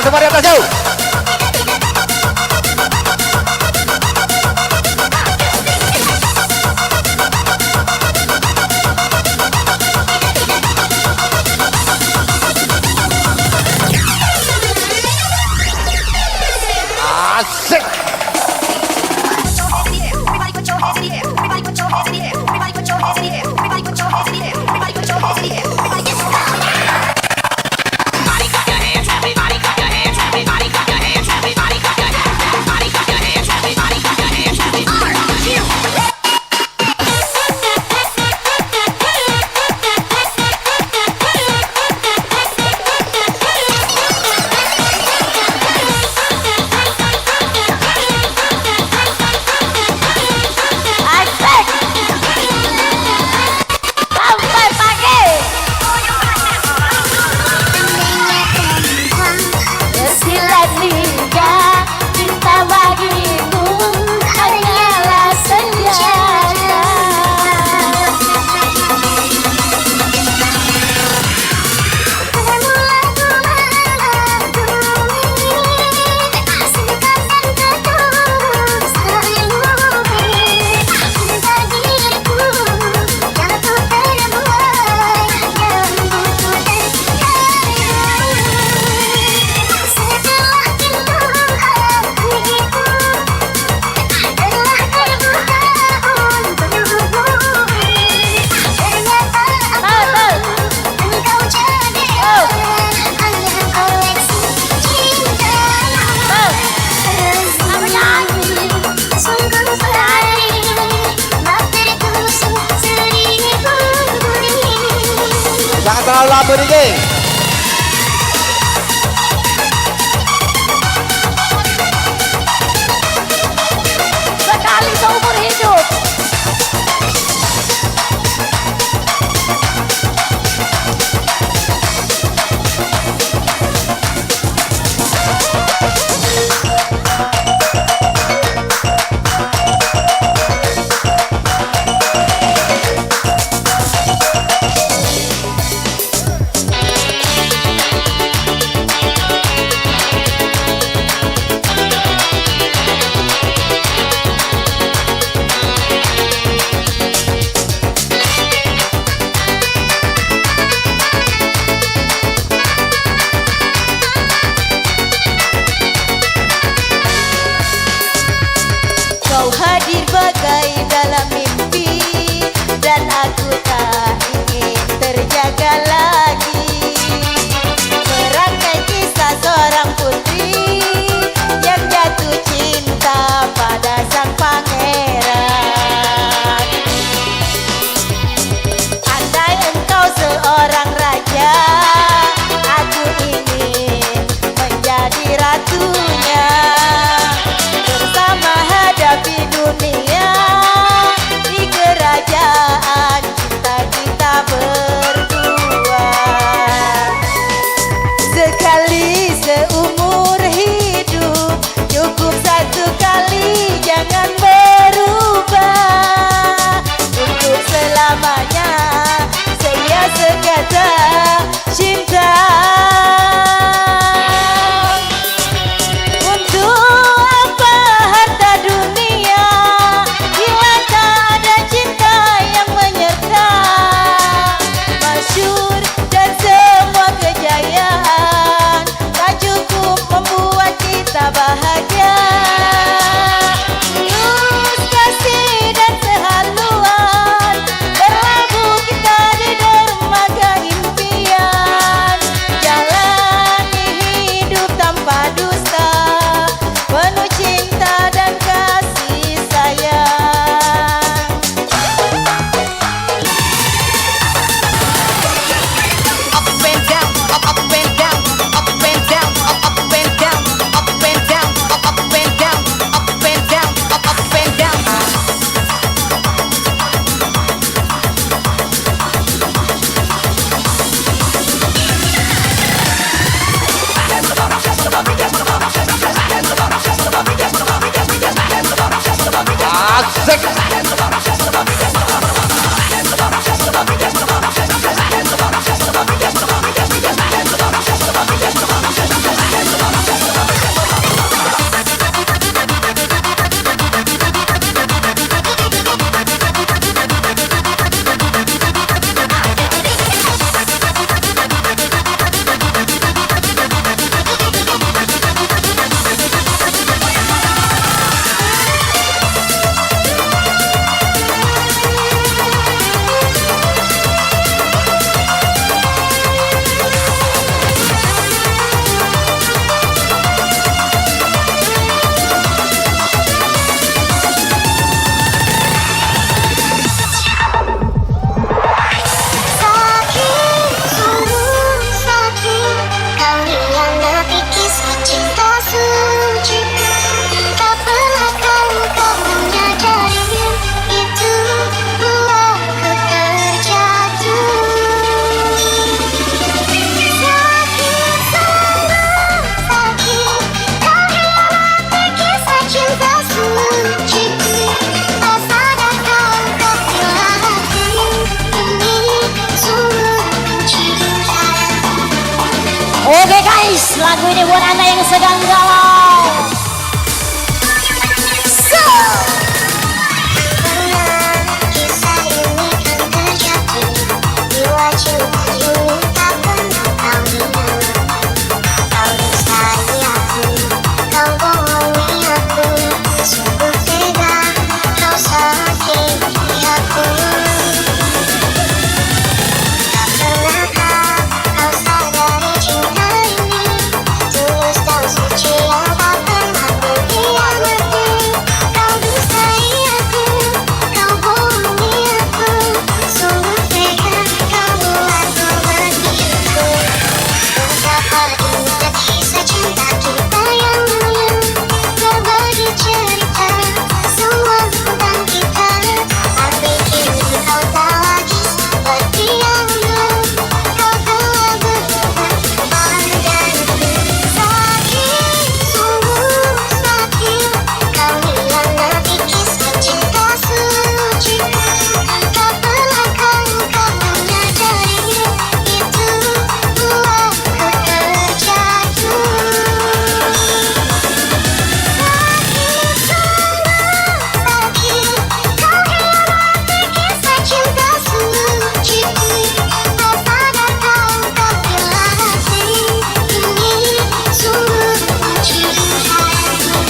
semua di atas jauh. Asik. Jangan terlalu lama nih, geng. Sekali seumur hidup. Kau hadir bagai dalam mimpi, dan aku tak ingin terjaga lagi. Merangkai kisah seorang putri yang jatuh cinta pada sang pangeran. Andai engkau seorang raja, aku ingin menjadi ratunya. Bersama hadapi dunia di kerajaan cinta kita berdua. Sekali seumur hidup, cukup satu kali, jangan berubah. Untuk selamanya saya sekata cinta. Bahagia, tulus kasih dan sehaluan, berlabuh kita di dermaga impian. Jalani hidup tanpa dusta, penuh cinta dan kasih sayang. Up and down, up and down, up and down, up and down. Asik. lagu ini buat anda yang sedang galau. Kisah ini kan terjadi di wajah ini tak pernah kau hilang. Kau desai aku, kau bohongi aku, sungguh tega kau sakiti aku. Tak pernahkah kau sadari cinta ini tulus dan suci yang tak pernah mengkhianati. Kau desai aku, kau bohongi aku, sungguh tega kau buatku begitu. Betapa indah kisah cinta kita yang dulu, berbagi cerita semua tentang kita. Tapi kini kau tak lagi seperti yang dulu, kau telah berubah padaku. Sakit, sungguh sakit, kau hianati kisah cinta suciku. Tak pernahkah kau menyadari itu buatku terjatuh. Sakit, sungguh sakit, kau hianati kisah cinta suciku. Tak sadarkah engkau bila hati ini sungguh mencintaimu.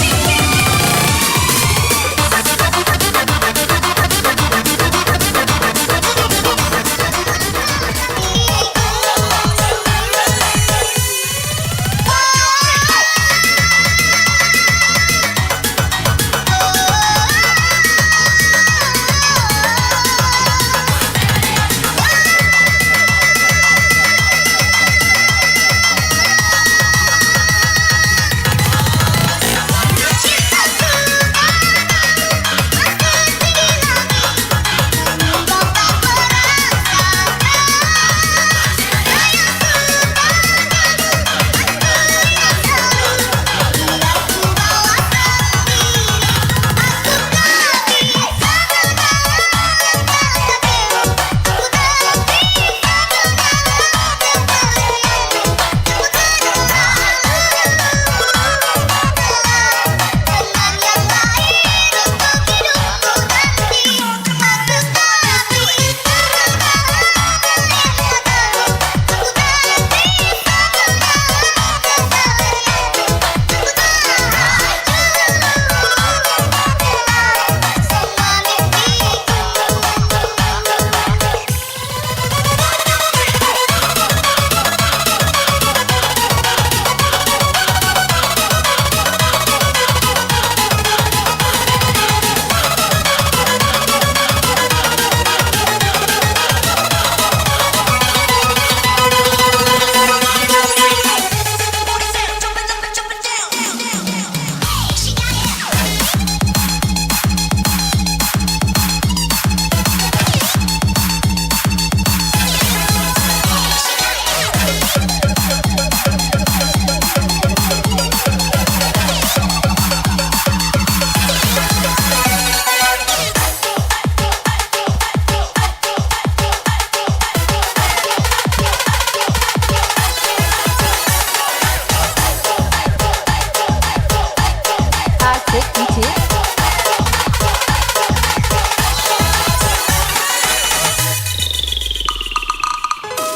Asik DJ.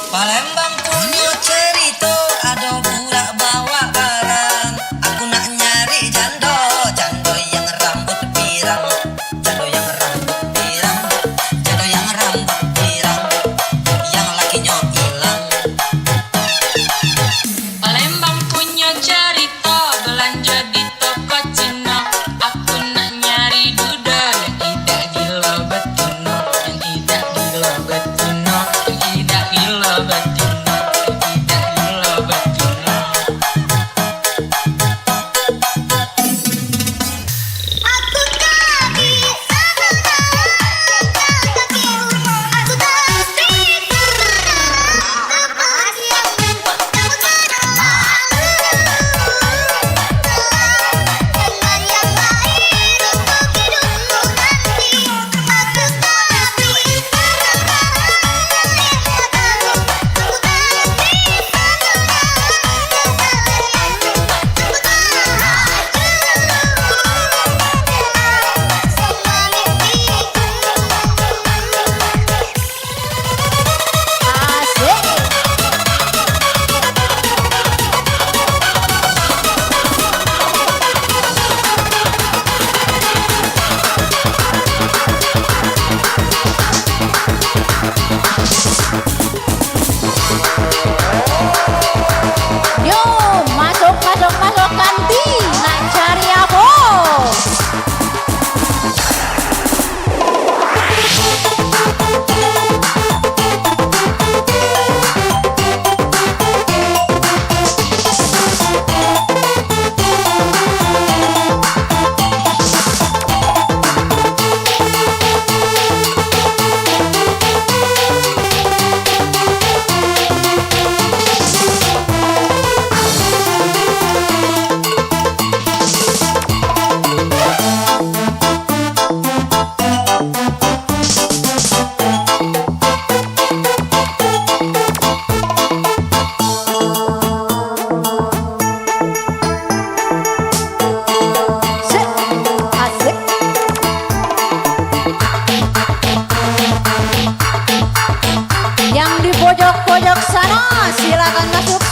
Palembang punya cerita, ada pula bawa barang. Aku nak nyari jando, jando yang rambut pirang, jando yang rambut pirang, jando yang rambut pirang, yang lakinya hilang. Palembang punya cerita, belanja di toko Cina. Aku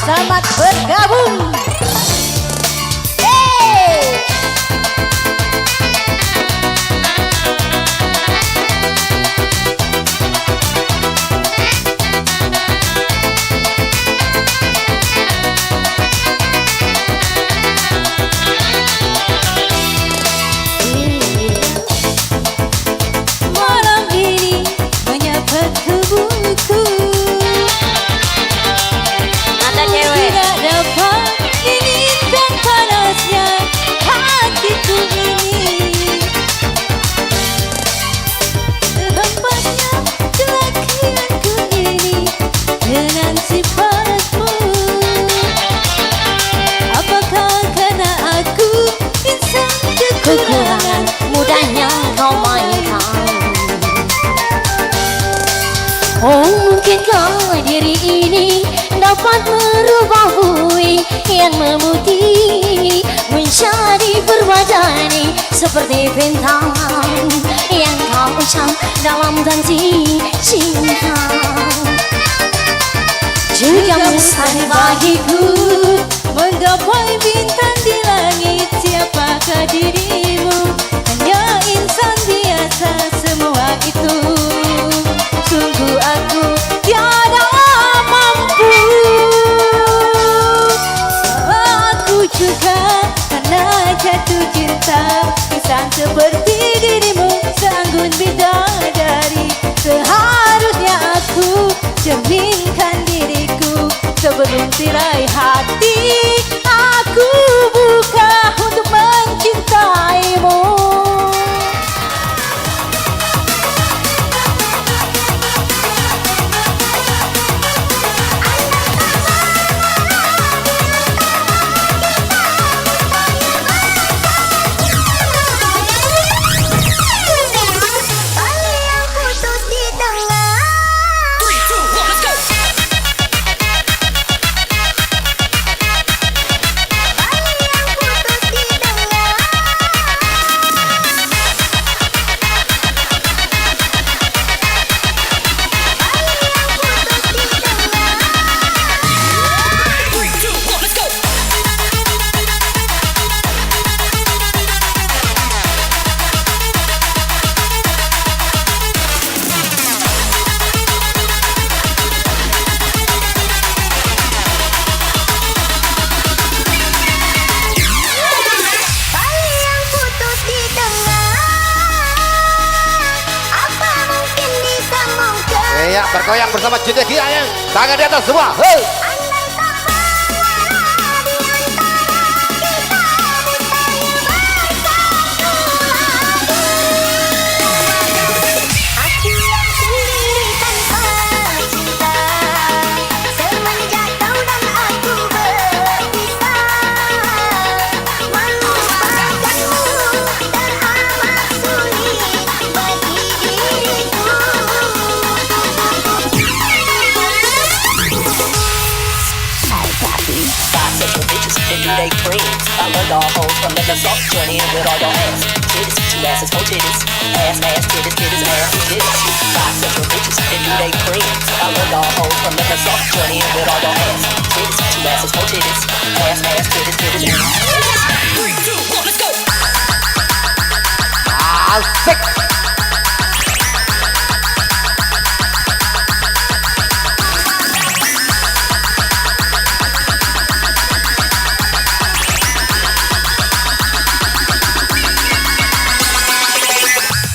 Selamat bergabung. Hey! Malam ini menyapa tubuhku. Ada cewek. Tidak dapat dinginkan panasnya hatiku ini. Terhempasnya kelakuanku ini dengan sifatmu. Apakah karena aku insan kekurangan, Mudahnya kau mainkan. oh mungkinkah diri ini dapat merubah bui yang memutih menjadi berwadani seperti bintang yang kau ucap dalam janji cinta. Juga mustahil bagiku menggapai bintang di langit. Siapakah dirimu? Hanya insan biasa semua itu. Sungguh aku tiada mampu. Aku juga karena jatuh cinta. Insan seperti dirimu seanggun bidadari. Seharusnya aku cerminkan diriku sebelum tirai hati aku buka untuk mencintaimu. Tali yang putus di tengah. Tali yang putus di tengah. Apa mungkin disambungkan? Iya, bergoyang bersama cinta kiranya. Tangan di atas semua. Hei. Andai kata di antara kita mustahil bersatu lagi. Aku yang sendiri tanpa cinta. Semenjak kau dan aku berpisah, melupakanmu teramat sulit bagi diriku. Five sexual bitches and do they friends. I learned all hoes from letting soft join in with all your ass. Titties, two asses, four titties. Ass, titties, titties, ass, titties. Five sexual bitches and do they friends. I learned all hoes from letting soft join in with all your ass. Titties, two asses, four titties. Ass, titties, titties, ass. 3, 2, 1, let's go. Asik.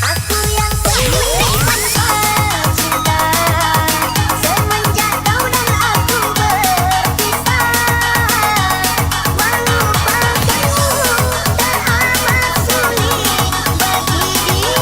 Aku yang sendiri tanpa cinta. Semenjak kau dan aku berpisah, melupakanmu teramat sulit bagi diriku.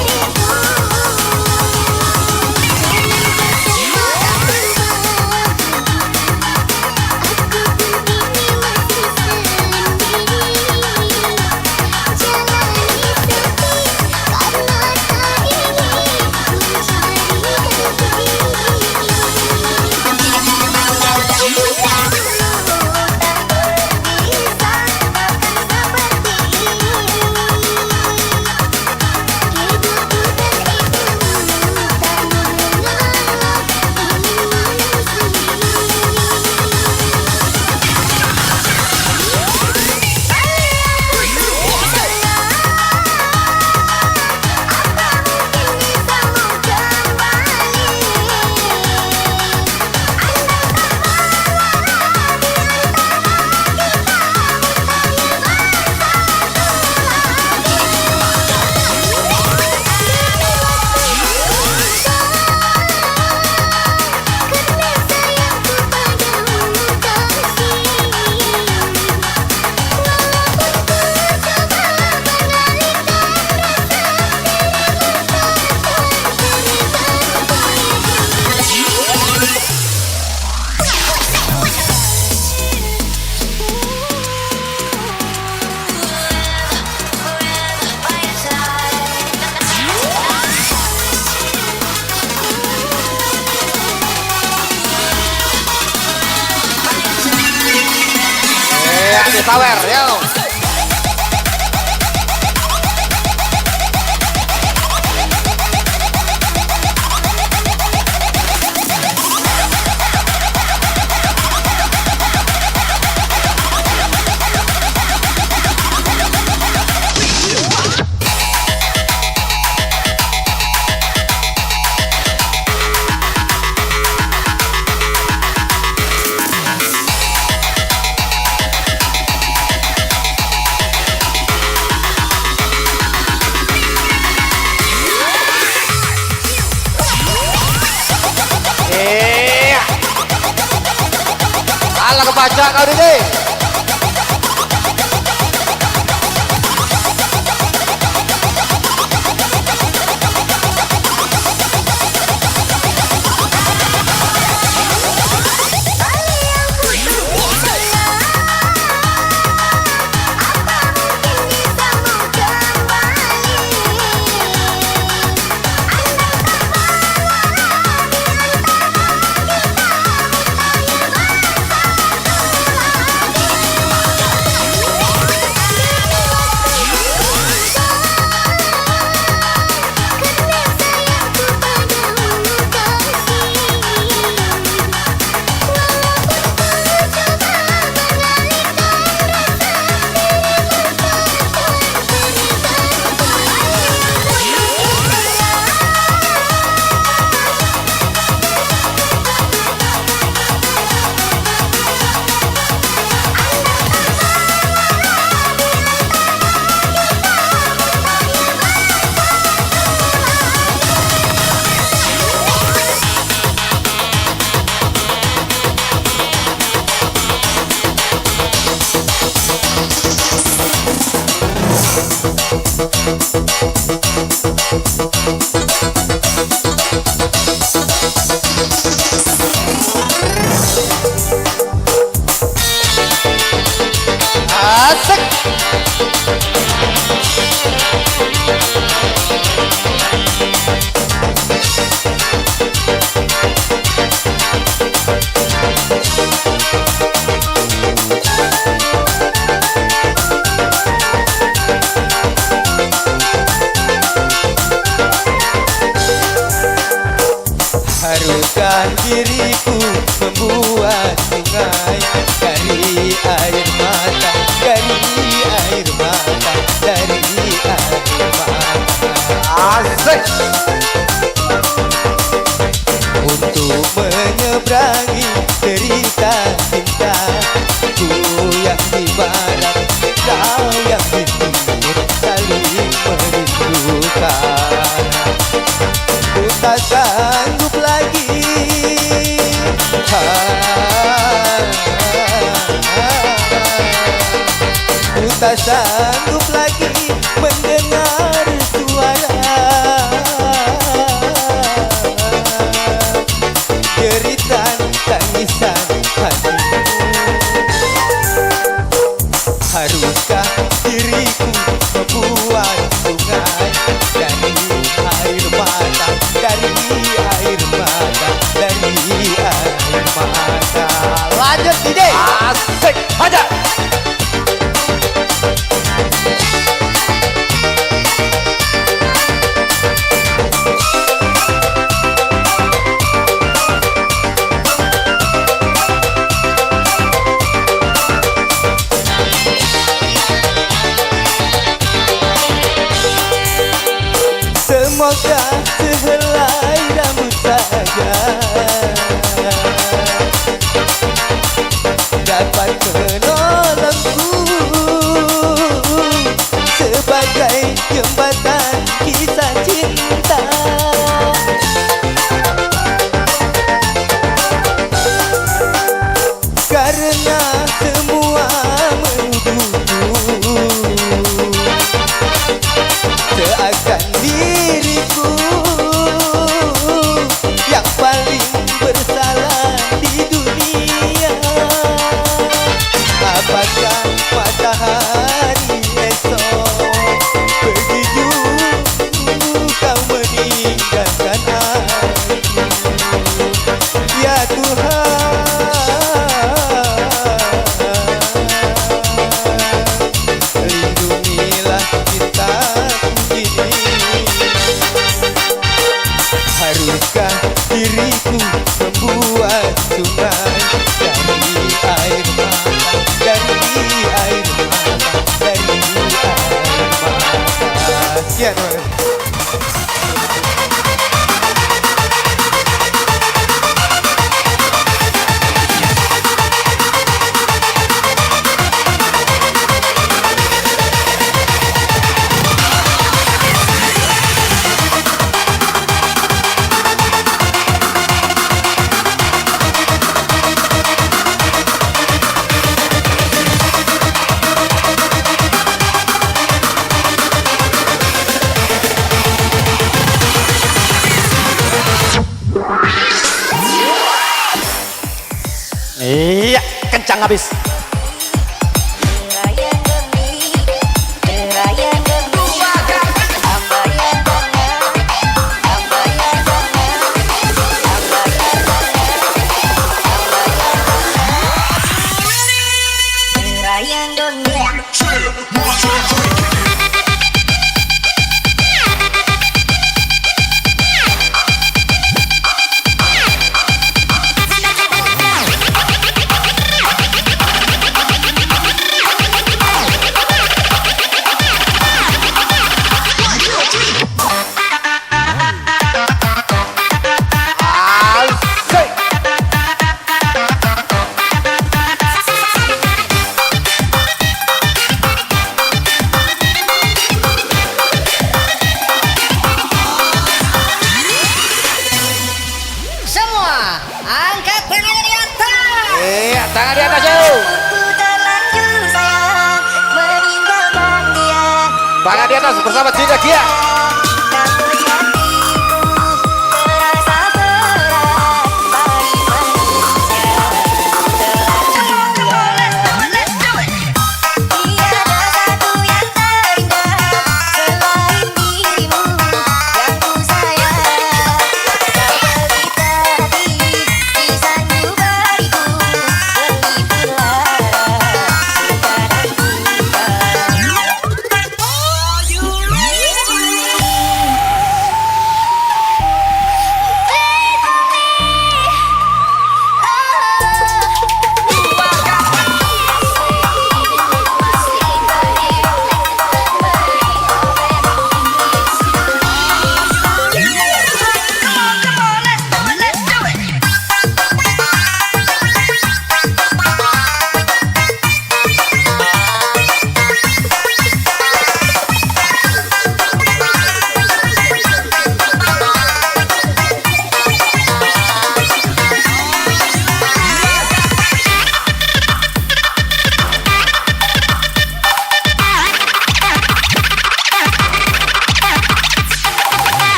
sawer ya. Alah kebaca kau ini. Asik. Haruskah diriku membuat sungai dari air mata, dari air mata, dari air mata. Asik. Untuk menyeberangi derita cinta, ku yang di barat, kau yang di timur, saling merindukan. Ku tak sanggup lagi ku tak sanggup lagi mendengar suara jeritan tangisan hatimu. Haruskah diriku membuat sungai dari air mata, dari air mata, dari air mata. Lanjut ide. Asik. Hajar. Semoga sehelai rambut saja dapat menolongku sebagai jembatan kisah cinta. Karena semua menuduhku seakan diriku yang paling habis. Asik. Semua angkat tangannya di atas. Iya, tangan di atas yuk. Ku terlanjur sayang meninggalkan dia. Tangan di atas bersama Dinda Gia. Namun hatiku terasa berat bagi manusia. Tiada satu yang terindah selain dirimu yang ku sayang. Kau pelita hati di sanubariku, pelipurlah cinta dan cinta.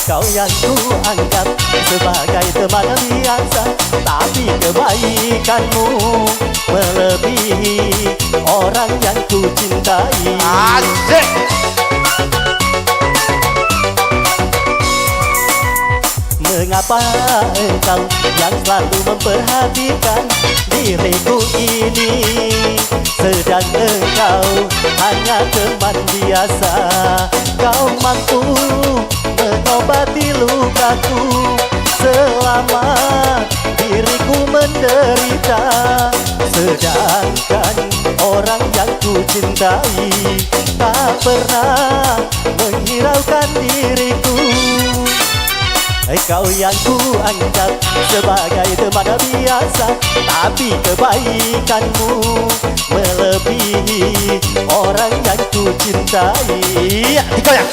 Kau yang ku anggap sebagai teman biasa, tapi kebaikanmu melebihi orang yang ku cintai. Asik. Mengapa engkau yang selalu memperhatikan diriku ini, sedang engkau hanya teman biasa? Kau mampu mengobati lukaku selama diriku menderita, sedangkan orang yang ku cintai tak pernah menghiraukan diriku. Kau yang ku anggap sebagai teman biasa, tapi kebaikanmu melebihi orang yang ku cintai. Dikoyak.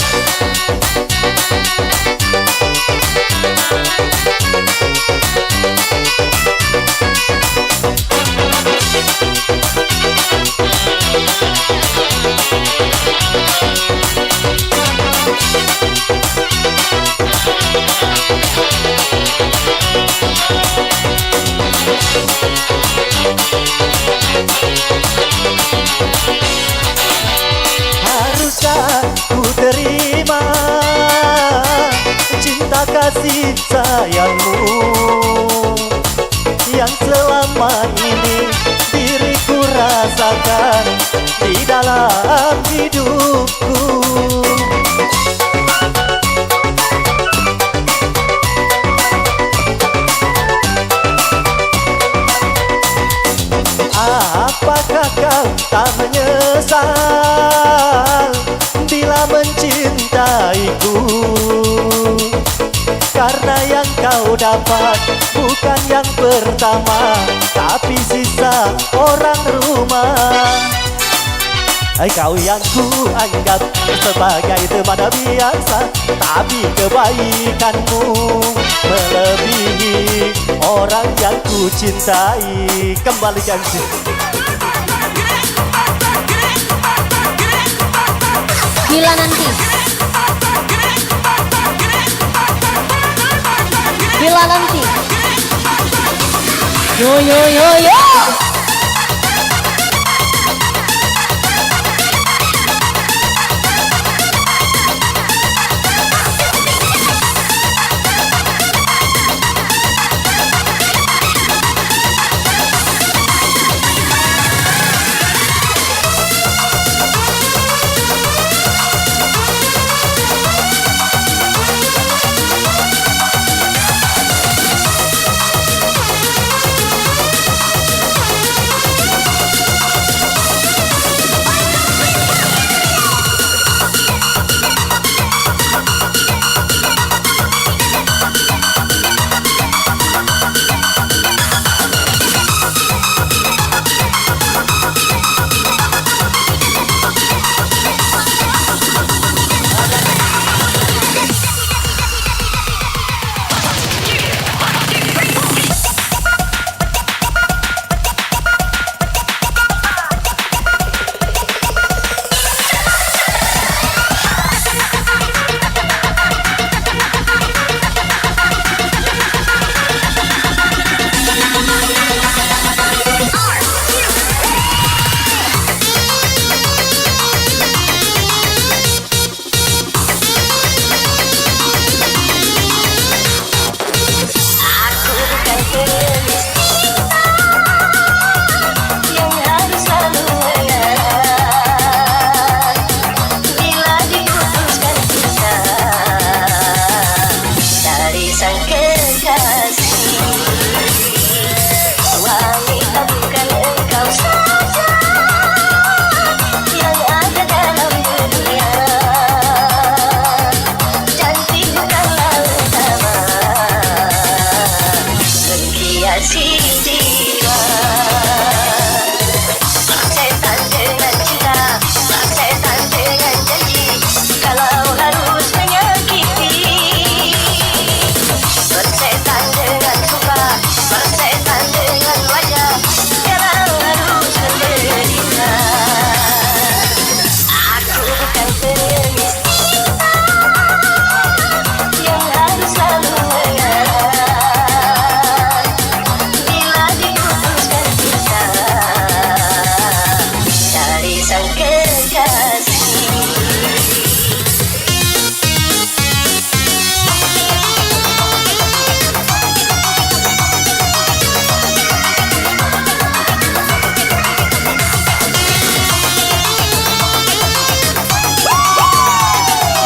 Haruskah ku terima cinta kasih sayangmu yang selama ini diriku rasakan di dalam hidupku? Apakah kau tak menyesal bila mencintaiku? Karena yang kau dapat bukan yang pertama, tapi sisa orang rumah. Kau yang ku anggap sebagai teman biasa, tapi kebaikanmu melebihi orang yang ku cintai. Kembali janji. Bila nanti, bila nanti, yo yo yo yo.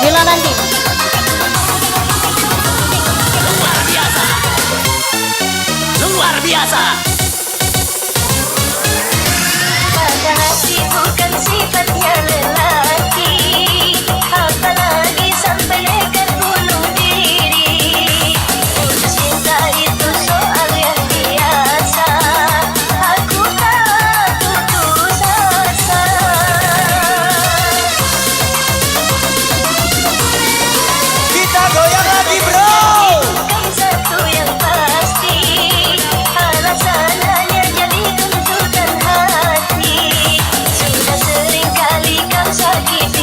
bila nanti. Luar biasa. Pada hati bukan sifatnya lelaki, apalagi sampai nekat bunuh diri. Putus cinta itu soal yang biasa, aku tak putus asa. Kita goyang lagi bro. Bukan satu yang pasti, alasan hanya jadi tuntutan hati. Sudah sering kali kau sakit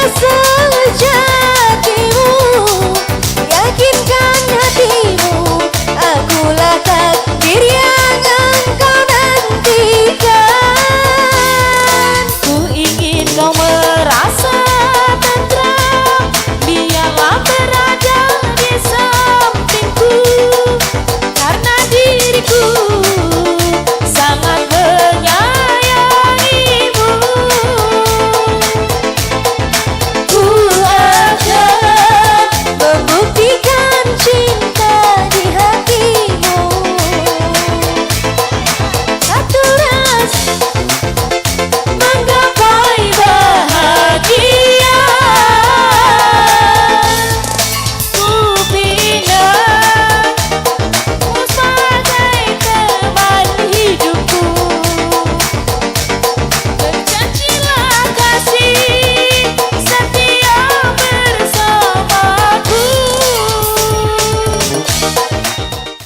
saja